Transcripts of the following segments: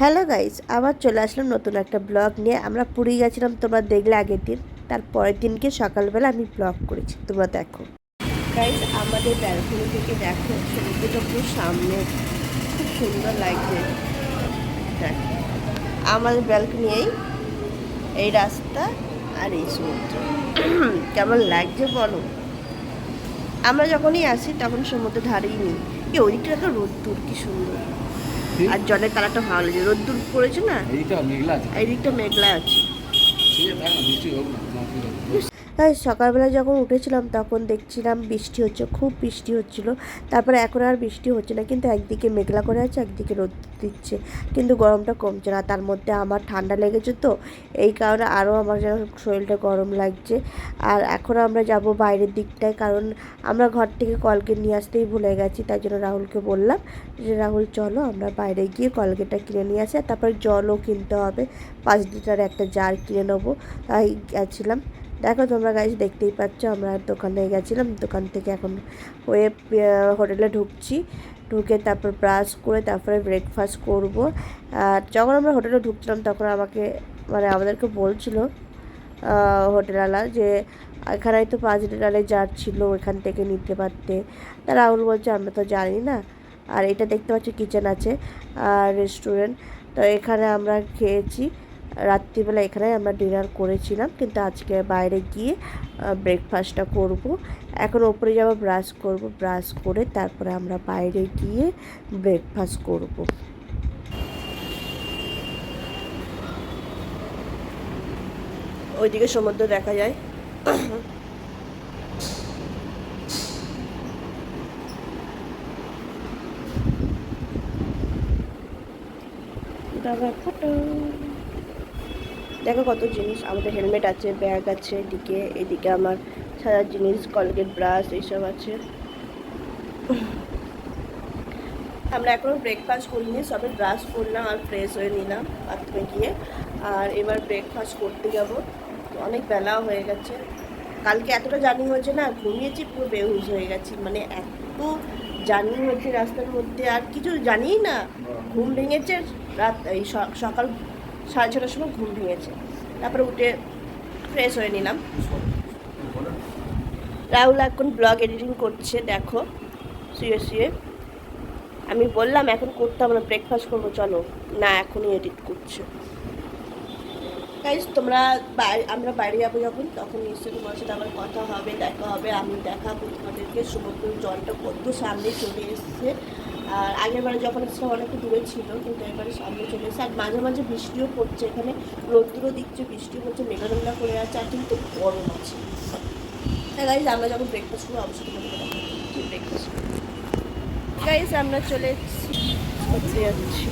Hello guys, আবার চলে আসলাম নতুন একটা ব্লগ নিয়ে। আমরা পুরী গেছিলাম, তোমরা দেখলে আগের দিন। তার পরের দিনকে সকালবেলা আমি ব্লগ করেছি, তোমরা দেখো। গাইস, আমাদের ব্যালকনি থেকে দেখো সমুদ্রটা পুরো সামনে, খুব সুন্দর লাগছে। দেখো আমাদের ব্যালকনি এই রাস্তা আর এই সমুদ্র কেমন লাগছে বলো। আমরা যখনই আসি তখন সমুদ্র ধারেই নিই। ওই দিকটা তো রোদ্দুর, কি সুন্দর, আর জলের কালারটা ভালো লাগছে। রোদ্দুর পড়েছে না, এই দিকটা মেঘলা আছে। সকালবেলা যখন উঠেছিলাম তখন দেখছিলাম বৃষ্টি হচ্ছে, খুব বৃষ্টি হচ্ছিল। তারপরে এখন আর বৃষ্টি হচ্ছে না, কিন্তু একদিকে মেঘলা করে আছে, একদিকে রোদ দিচ্ছে, কিন্তু গরমটা কমছে না। তার মধ্যে আমার ঠান্ডা লেগেছে, তো এই কারণে আরও আমার যেন শরীরটা গরম লাগছে। আর এখন আমরা যাব বাইরের দিকটায়, কারণ আমরা ঘর থেকে কলগেট নিয়ে আসতেই ভুলে গেছি। তাই জন্য রাহুলকে বললাম যে রাহুল চলো আমরা বাইরে গিয়ে কলগেটটা কিনে নিয়ে আসি, আর তারপরে জলও কিনতে হবে, 5 লিটার একটা জার কিনে নেবো। তাই গেছিলাম। দেখো তোমরা গাইস, দেখতেই পাচ্ছ আমরা দোকানে গেছিলাম, দোকান থেকে এখন হয়ে হোটেলে ঢুকছি। ঢুকে তারপর ব্রাশ করে তারপরে ব্রেকফাস্ট করব। আর যখন আমরা হোটেলে ঢুকছিলাম তখন আমাদেরকে বলছিল হোটেলওয়ালা যে এখানেই তো 5 লিটারের জার ছিল, এখান থেকে নিতে পারতে। তা রাহুল বলছে আমরা তো জানি না। আর এটা দেখতে পাচ্ছি কিচেন আছে আর রেস্টুরেন্ট, তো এখানে আমরা খেয়েছি। রাত্রিবেলা এখানে আমরা ডিনার করেছিলাম, কিন্তু আজকে বাইরে গিয়ে ব্রেকফাস্টটা করব। এখন ওপরে যাব, ব্রাশ করব, ব্রাশ করে তারপরে আমরা বাইরে গিয়ে ব্রেকফাস্ট করব। ওইদিকে সমুদ্র দেখা যায়। দেখো কত জিনিস, আমাদের হেলমেট আছে, ব্যাগ আছে, এদিকে আমার সারা জিনিস, কলগেট, ব্রাশ এইসব আছে। আমরা এখনও ব্রেকফাস্ট করিনি, সবে ব্রাশ করলাম আর ফ্রেশ হয়ে নিলাম বাথরুমে গিয়ে। আর এবার ব্রেকফাস্ট করতে যাব, অনেক বেলাও হয়ে গেছে। কালকে এতটা জার্নি হয়েছে না, ঘুমিয়েছি পুরো বেহুশ হয়ে গেছি, মানে এত জার্নি হয়েছে রাস্তার মধ্যে, আর কিছু জানিই না। ঘুম ভেঙেছে সকাল 6:30টার সময় ঘুম ভেঙেছে। তারপরে উঠে ফ্রেশ হয়ে নিলাম। রাহুল এখন ব্লগ এডিটিং করছে, দেখো শুয়ে শুয়ে। আমি বললাম এখন করতে হবে না, ব্রেকফাস্ট করবো চলো, না এখনই এডিট করছে। গাইস, আমরা বাইরে যাবো যখন, তখন নিশ্চয়ই তোমার সাথে আমার কথা হবে, দেখা হবে। আমি দেখাবো তোমাদেরকে সমুদ্রের জলটা কত সামনে চলে এসছে। আর আগের বারে যখন এসেছিলাম অনেকটা দূরে ছিল, কিন্তু এবারে সামনে চলে এসেছে। আর মাঝে মাঝে বৃষ্টিও পড়ছে, এখানে রোদ্দুরও দিচ্ছে, বৃষ্টিও পড়ছে, মেঘলা মেঘলা করে আছে, আর কিন্তু গরম আছে। হ্যাঁ গাইস, আমরা যখন ব্রেকফাস্ট করবো অবশ্যই তোমাদের দেখাবো ব্রেকফাস্ট। গাইস, আমরা চলে করতে যাচ্ছি।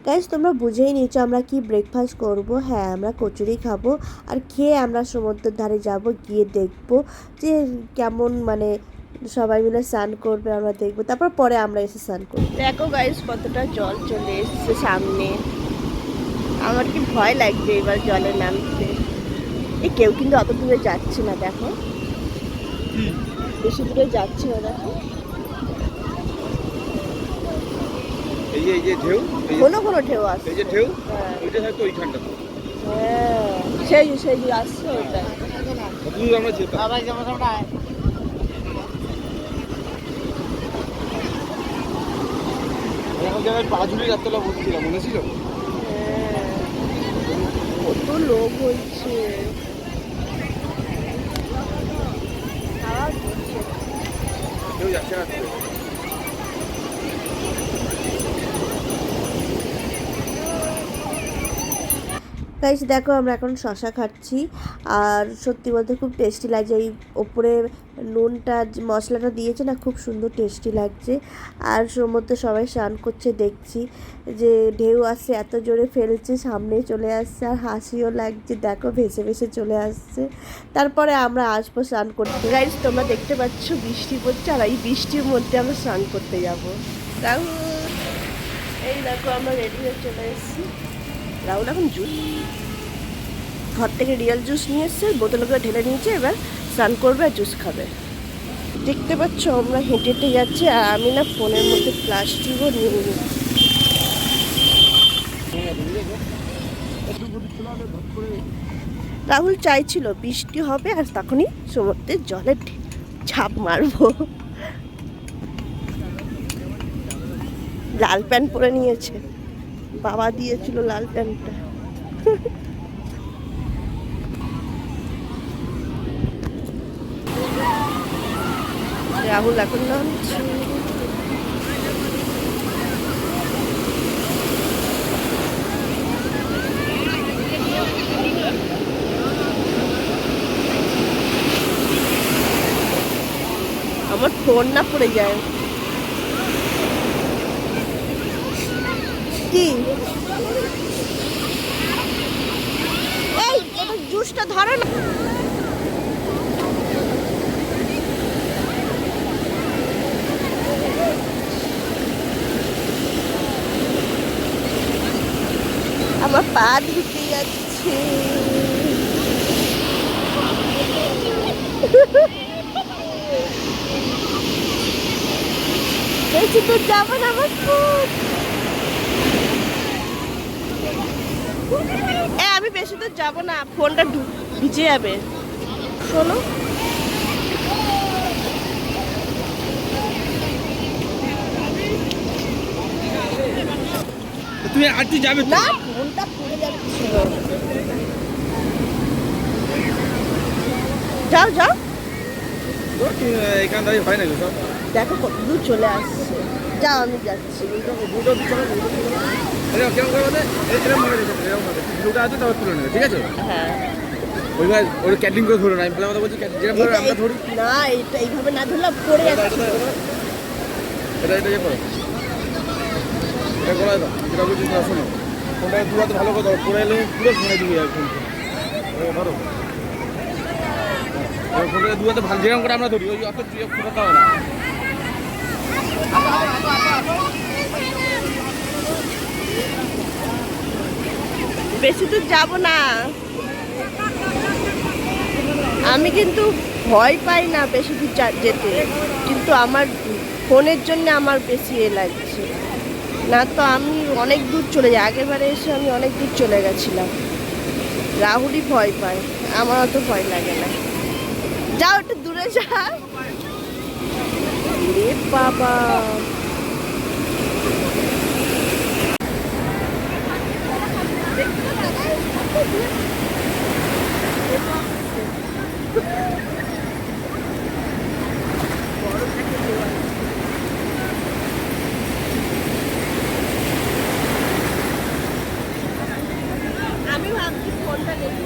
গাইস, তোমরা বুঝেই নিচ্ছ আমরা কি ব্রেকফাস্ট করব। হ্যাঁ, আমরা কচুরি খাবো, আর খেয়ে আমরা সমুদ্রের ধারে যাব, গিয়ে দেখব যে কেমন, মানে সবাই মিলে স্নান করবে, আমরা দেখবো, তারপর পরে আমরা এসে স্নান করবো। দেখো গাইস, কতটা জল চলে এসছে সামনে। আমার কি ভয় লাগবে এবার জলে নামতে। কেউ কিন্তু অত দূরে যাচ্ছে না, দেখো বেশি দূরে যাচ্ছে না, দেখো এই যে ঢেউ, কোনো ঢেউ আসছে, এই যে ঢেউ, ওইটা হয়তো ওইখানটা। হ্যাঁ, সেই আসছে ওইটা। কতদূর আমরা যেতাম, এখন জায়গায় পা ঝুলিয়ে রাত্রেবেলা বসছিলাম, মনে ছিল? কত লোক হয়েছে। কেউ যাচ্ছে না। গাইস, দেখো আমরা এখন শশা খাচ্ছি, আর সত্যি বলতে খুব টেস্টি লাগছে। এই ওপরে নুনটা, মশলাটা দিয়েছে না, খুব সুন্দর টেস্টি লাগছে। আর সমুদ্রে সবাই স্নান করছে, দেখছি যে ঢেউ আসছে, এত জোরে ফেলছে, সামনে চলে আসছে, আর হাসিও লাগছে, দেখো ভেসে ভেসে চলে আসছে। তারপরে আমরা আসবো স্নান করতে। গাইস, তোমরা দেখতে পাচ্ছ বৃষ্টি পড়ছে, আর এই বৃষ্টির মধ্যে আমরা স্নান করতে যাবো। রাহুল, এই দেখো আমরা রেডি হয়ে চলে এসেছি। রাহুল এখন জুস, ঘর থেকে রিয়েল জুস নিয়ে এসছে, বোতলে করে ঢেলে নিয়েছে, এবার স্নান করবে আর জুস খাবে। দেখতে পাচ্ছ আমরা হেঁটে হেঁটে যাচ্ছি, আর আমি না ফোনের মধ্যে প্লাস্টিকও নিয়ে নিই। রাহুল চাইছিল বৃষ্টি হবে আর তখনই সমুদ্রের জলে ঝাঁপ মারবো। লাল প্যান্ট পরে নিয়েছে, বাবা দিয়েছিল লাল প্যান্টটা। রাহুল এখন নামছে। আমার ফোন না পড়ে যায় কি? এই জুসটা ধরো না। আমার পা ধুতে যাচ্ছে। বেশি তো যাবো না, আমার খুব আমি বেশি দূর যাবো না, ফোনটা ভিজে যাবে। শোনো, তুমি আর তুই যাবে না ফোনটা পড়ে যাচ্ছিল। যাও যাও, এখান থেকে হয় না সব। দেখো কত দূর চলে আসছে। যাও আমি যাচ্ছি। কেমন করে বলতে এরকম ভাবে এরকম ভাবে দুটো আছে তারপর তুলে নেবে, ঠিক আছে? হ্যাঁ ওইবার ওর ক্যাটিং করে ধরো না, আমি বললাম বলছি যেরকম ভাবে আমরা ধরি না, এটা এইভাবে না ধরলে পড়ে যাচ্ছে। এটা ইয়ে করো, এটা করা দাও, যেটা বলছি না শোনো, ফোনটা দু হাতে ভালো করে ধরো, পড়ে এলে পুরো ভেঙে দিবি এখন। ধরো ফোনটা দু হাতে ভালো যেরকম করে আমরা ধরি, ওই অত ফোটাতে হবে না। বেশি দূর যাব না। আমি কিন্তু ভয় পাই না বেশি দূর যেতে, কিন্তু আমার ফোনের জন্য আমার বেশি লাগছে। না তো আমি অনেক দূর চলে যাই, আগেরবারে এসে আমি অনেক দূর চলে গেছিলাম। রাহুলই ভয় পায়, আমার অত ভয় লাগে না। যাও একটু দূরে যাও। রে বাবা, আমি ভাবছি ফোনটা দেখি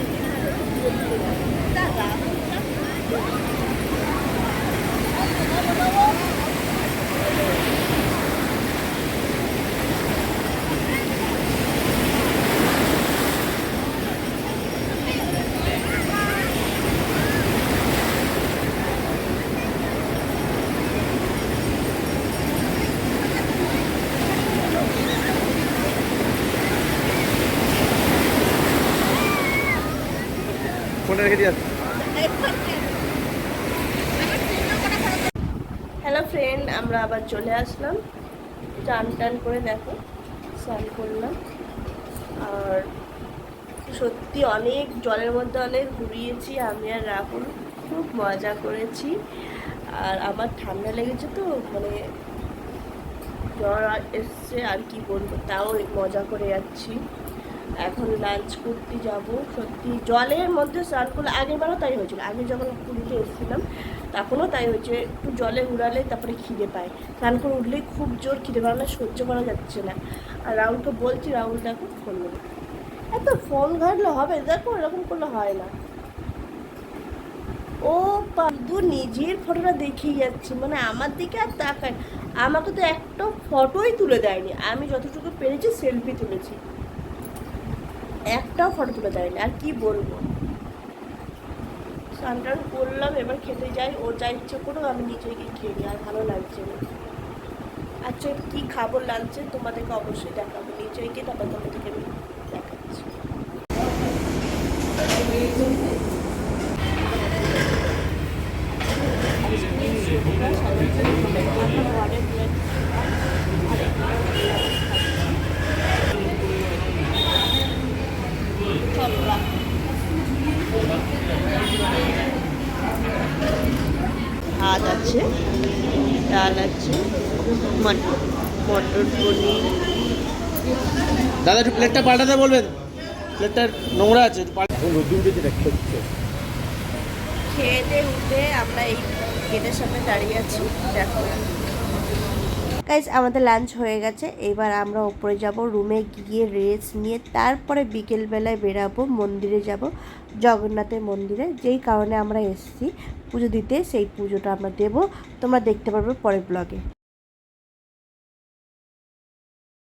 ফোনটা রেখে দিয়ে আসো। হ্যালো ফ্রেন্ড, আমরা আবার চলে আসলাম। চান টান করে দেখো, স্নান করলাম। আর সত্যি অনেক জলের মধ্যে অনেক ঘুরিয়েছি আমি আর রাহুল, খুব মজা করেছি। আর আমার ঠান্ডা লেগেছে তো, মানে জ্বর এসছে আর কি বলবো, তাও মজা করে যাচ্ছি। এখন লাঞ্চ করতে যাব। সত্যি জলের মধ্যে স্নান করলে, আগেরবারও তাই হয়েছিল, আগে যখন পুরীতে এসেছিলাম তখনও তাই হয়েছে। একটু জলে উড়ালে তারপরে খিদে পায়, স্নান করে উঠলেই খুব জোর খিদে পায়, না সহ্য করা যাচ্ছে না। আর রাহুলকে বলছি, রাহুল দেখো ফোন নেবে, এত ফোন ঘাটলে হবে? দেখো এরকম করলে হয় না। ও শুধু নিজের ফটোটা দেখেই যাচ্ছে, মানে আমার দিকে আর তাকায়। আমাকে তো একটা ফটোই তুলে দেয়নি, আমি যতটুকু পেরেছি সেলফি তুলেছি, একটাও ফটো তুলে দেয়নি। আর কি বলবো, স্নান টান করলাম, এবার খেতে যাই। ও যা ইচ্ছে করুক, আমি নিচে গিয়ে খেয়ে নিই, আর ভালো লাগছে না। আচ্ছা কি খাবো লাঞ্চে তোমাদেরকে অবশ্যই দেখাবো, নিচে গিয়ে তারপর তোমাদেরকে আমি দেখাচ্ছি। ভাত আছে, ডাল আছে, মটর পনির। দাদা একটু প্লেটটা পাল্টাতে বলবেন, প্লেটটা নোংরা আছে, একটু রোদ্দুর উঠেছে দেখতে হচ্ছে। খেয়ে দিয়ে উঠে আমরা এই গেটের সামনে দাঁড়িয়ে আছি, দেখো গাইজ আমাদের লাঞ্চ হয়ে গেছে। এবার আমরা ওপরে যাব, রুমে গিয়ে রেস্ট নিয়ে তারপরে বিকেলবেলায় বেরাবো, মন্দিরে যাব, জগন্নাথের মন্দিরে, যেই কারণে আমরা এসেছি পুজো দিতে। সেই পুজোটা আমরা দেবো, তোমরা দেখতে পারবে পরের ব্লগে।